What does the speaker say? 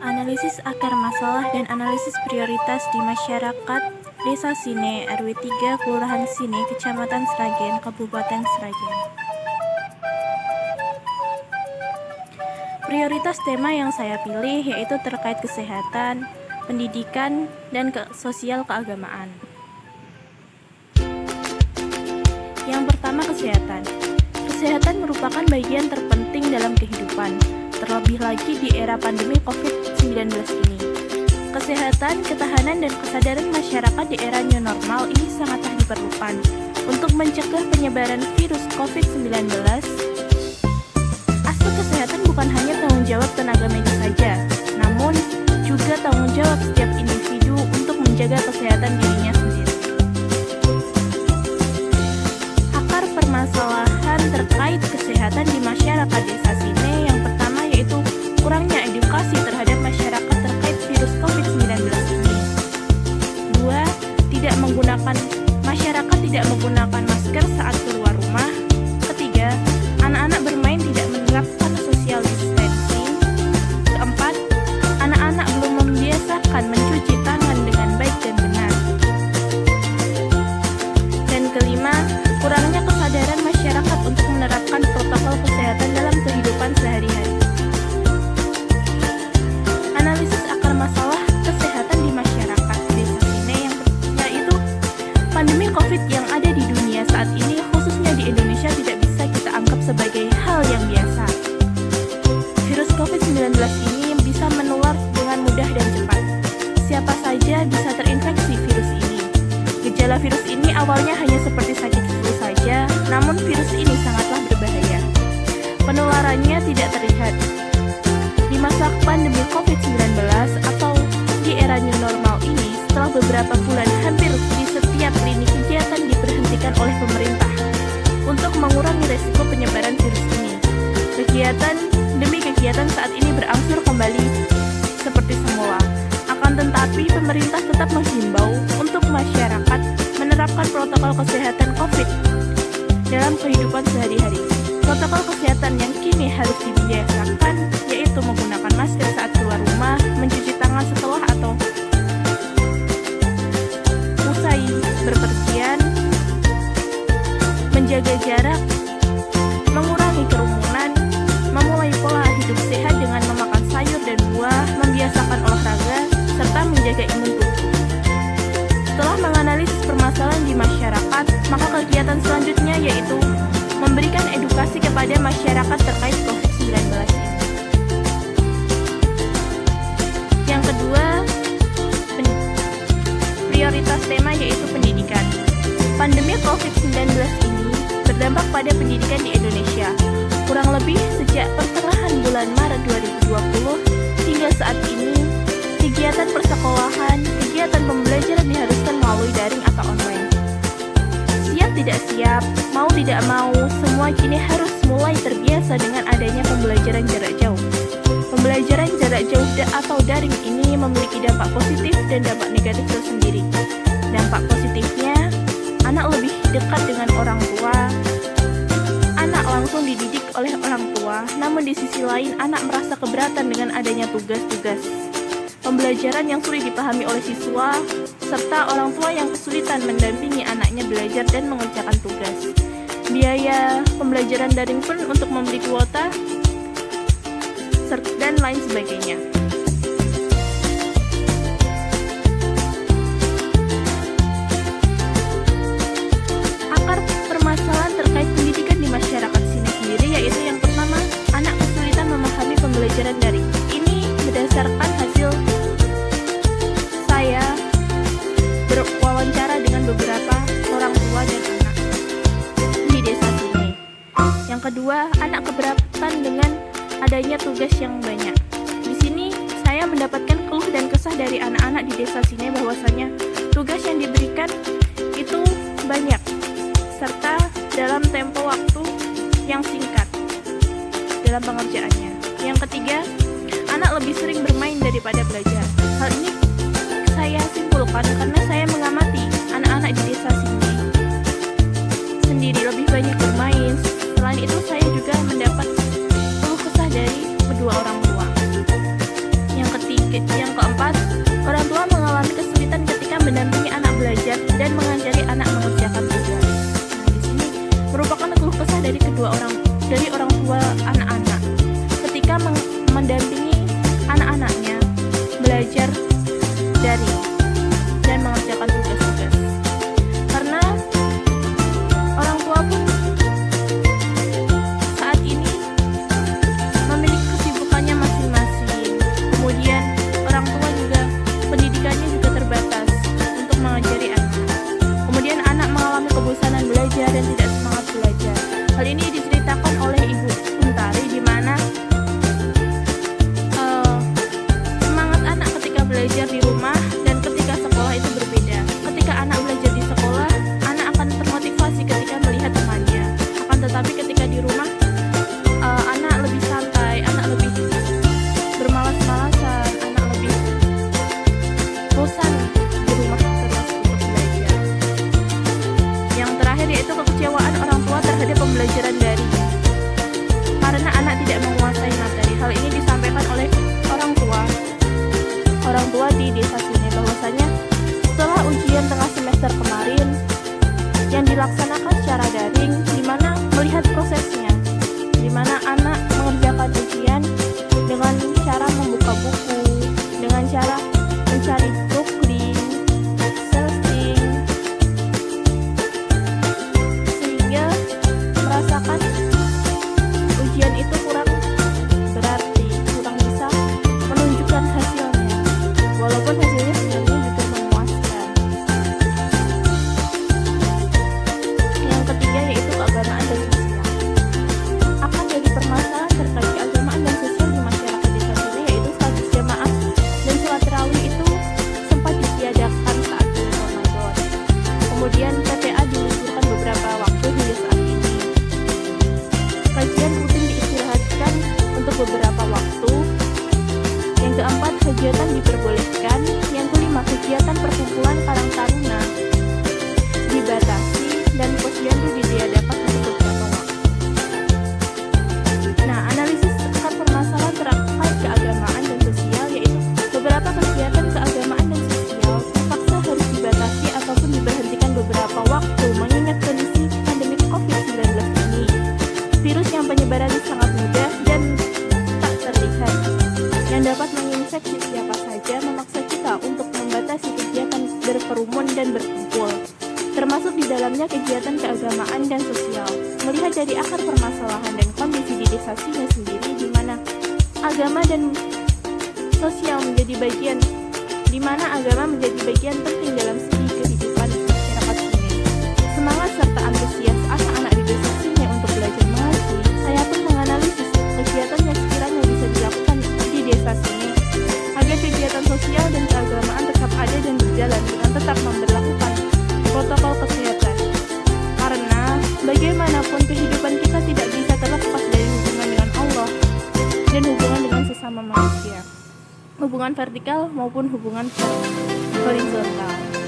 Analisis akar masalah dan analisis prioritas di masyarakat Desa Sine, RW 3, Kelurahan Sine, Kecamatan Sragen, Kabupaten Sragen. Prioritas tema yang saya pilih yaitu terkait kesehatan, pendidikan, dan sosial keagamaan. Yang pertama, kesehatan. Kesehatan merupakan bagian terpenting dalam kehidupan, terlebih lagi di era pandemi COVID-19 ini. Kesehatan, ketahanan, dan kesadaran masyarakat di era new normal ini sangatlah diperlukan untuk mencegah penyebaran virus COVID-19. Aspek kesehatan bukan hanya tanggung jawab tenaga medis saja, namun juga tanggung jawab setiap individu untuk menjaga kesehatan dirinya sendiri. Akar permasalahan terkait kesehatan di masyarakat Desa Sine yang pertama yaitu kurangnya edukasi terhadap masyarakat terkait virus COVID-19 ini. 2. Masyarakat tidak menggunakan masker saat keluar rumah. Ketiga, anak-anak bermain tidak menerapkan social distancing. Keempat, anak-anak belum membiasakan mencuci tangan dengan baik dan benar. Dan kelima, kurangnya kesadaran masyarakat untuk menerapkan protokol kesehatan dalam kehidupan sehari-hari. Analisis akar masalah kesehatan di masyarakat Desa Sine yaitu pandemi COVID yang ada di dunia saat ini, khususnya di Indonesia, tidak bisa kita anggap sebagai hal yang biasa. Virus COVID-19 ini bisa menular dengan mudah dan cepat. Siapa saja bisa terinfeksi virus ini. Gejala virus ini awalnya hanya seperti sakit flu saja, namun virus ini sangatlah berbahaya. Penularannya tidak terlihat. Di masa pandemi COVID-19 atau di era new normal ini, setelah beberapa bulan hampir di setiap lini kegiatan diberhentikan oleh pemerintah untuk mengurangi resiko penyebaran virus ini. Kegiatan demi kegiatan saat ini berangsur kembali seperti semula. Akan tetapi pemerintah tetap menghimbau untuk masyarakat menerapkan protokol kesehatan COVID dalam kehidupan sehari-hari. Protokol kesehatan yang kini harus dibiasakan yaitu menggunakan masker saat keluar rumah, mencuci tangan setelah atau usai berpergian, menjaga jarak, mengurangi kerumunan, memulai pola hidup sehat dengan memakan sayur dan buah, membiasakan olahraga, serta menjaga imun tubuh. Setelah menganalisis permasalahan di masyarakat, maka kegiatan selanjutnya yaitu memberikan edukasi kepada masyarakat terkait COVID-19 ini. Yang kedua, prioritas tema yaitu pendidikan. Pandemi COVID-19 ini berdampak pada pendidikan di Indonesia. Kurang lebih sejak pertengahan bulan Maret 2020 hingga saat ini, kegiatan persekolahan, kegiatan pembelajaran diharuskan melalui daring atau online. Siap tidak siap, mau tidak mau, semua kini harus mulai terbiasa dengan adanya pembelajaran jarak jauh. Pembelajaran jarak jauh atau daring ini memiliki dampak positif dan dampak negatif tersendiri. Dampak positifnya, anak lebih dekat dengan orang tua, anak langsung dididik oleh orang tua, namun di sisi lain anak merasa keberatan dengan adanya tugas-tugas pembelajaran yang sulit dipahami oleh siswa, serta orang tua yang kesulitan mendampingi anaknya belajar dan mengerjakan tugas. Biaya pembelajaran daring pun untuk membeli kuota, dan lain sebagainya. Akar permasalahan terkait pendidikan di masyarakat sini sendiri yaitu yang pertama, anak kesulitan memahami pembelajaran daring. Ini berdasarkan hasil saya berwawancara dengan beberapa orang tua dan anak di desa sini. Yang kedua, anak keberatan dengan adanya tugas yang banyak. Di sini saya mendapatkan keluh dan kesah dari anak-anak di desa sini bahwasanya tugas yang diberikan itu banyak serta dalam tempo waktu yang singkat dalam pengerjaannya. Yang ketiga, anak lebih sering bermain daripada belajar. Hal ini saya simpulkan karena saya mengamati anak-anak di desa sini sendiri lebih banyak bermain. Selain itu saya juga mendapat keluh kesah dari kedua orang tua. Yang ketiga, belajar daring dan mengerjakan tugas-tugas. Karena orang tua pun saat ini memiliki kesibukannya masing-masing. Kemudian orang tua juga pendidikannya juga terbatas untuk mengajari anak. Kemudian anak mengalami kebosanan belajar dan tidak semangat belajar. Hal ini diceritakan oleh Ibu Untari, di mana semangat anak ketika belajar di rumah dan ketika sekolah itu berbeda. Ketika anak belajar di sekolah, anak akan termotivasi ketika melihat temannya. Akan tetapi ketika di rumah, anak lebih santai, anak lebih bermalas-malasan, anak lebih bosan di rumah terus untuk belajar. Yang terakhir yaitu kekecewaan orang tua terhadap pembelajaran daring karena anak tidak menguasai materi. Hal ini disampaikan oleh orang tua di desa sini, bahwasanya setelah ujian tengah semester kemarin yang dilaksanakan secara daring, di mana melihat prosesnya, di mana anak mengerjakan ujian dengan cara membuka buku, dengan cara mencari googling, searching, sehingga merasakan ujian itu kurang berarti, kurang bisa menunjukkan hasilnya, walaupun hasilnya sebenarnya juga memuaskan. Yang ketiga yaitu keagamaan dan sosial. Akan jadi permasalahan terkait keagamaan dan sosial di masyarakat desa sini, yaitu salat jamaah dan sholat tarawih itu sempat ditiadakan saat bulan Ramadan. Kemudian PPA diliburkan beberapa waktu hingga saat ini. Kajian rutin diistirahatkan untuk beberapa waktu. Yang keempat, kegiatan diperbolehkan. Yang kelima, kegiatan perkumpulan Karang Taruna dibatasi dan posyandu ditiadakan untuk beberapa waktu. Nah, analisis akar permasalahan terkait keagamaan dan sosial, yaitu beberapa kegiatan keagamaan dan sosial terpaksa harus dibatasi ataupun diberhentikan beberapa waktu mengingat kondisi pandemi COVID-19 ini. Virus yang penyebarannya sangat mudah dan tak terlihat, yang dapat menginfeksi siapa saja, memaksa kita untuk membatasi kegiatan berkerumun dan berkumpul, termasuk di dalamnya kegiatan keagamaan dan sosial. Melihat dari akar permasalahan dan kondisi di desa sini sendiri, di mana agama dan sosial menjadi bagian, di mana agama menjadi bagian penting dalam segi kehidupan masyarakat sini. Semangat serta antusias anak-anak di desa sini untuk belajar mengaji, saya pun menganalisis kegiatan yang sekiranya bisa dilakukan di desa sini agar kegiatan sosial dan keagamaan tetap ada dan berjalan dengan tetap memberlakukan protokol kesehatan. Karena bagaimanapun kehidupan kita tidak bisa terlepas dari hubungan dengan Allah dan hubungan dengan sesama manusia, hubungan vertikal maupun hubungan horizontal.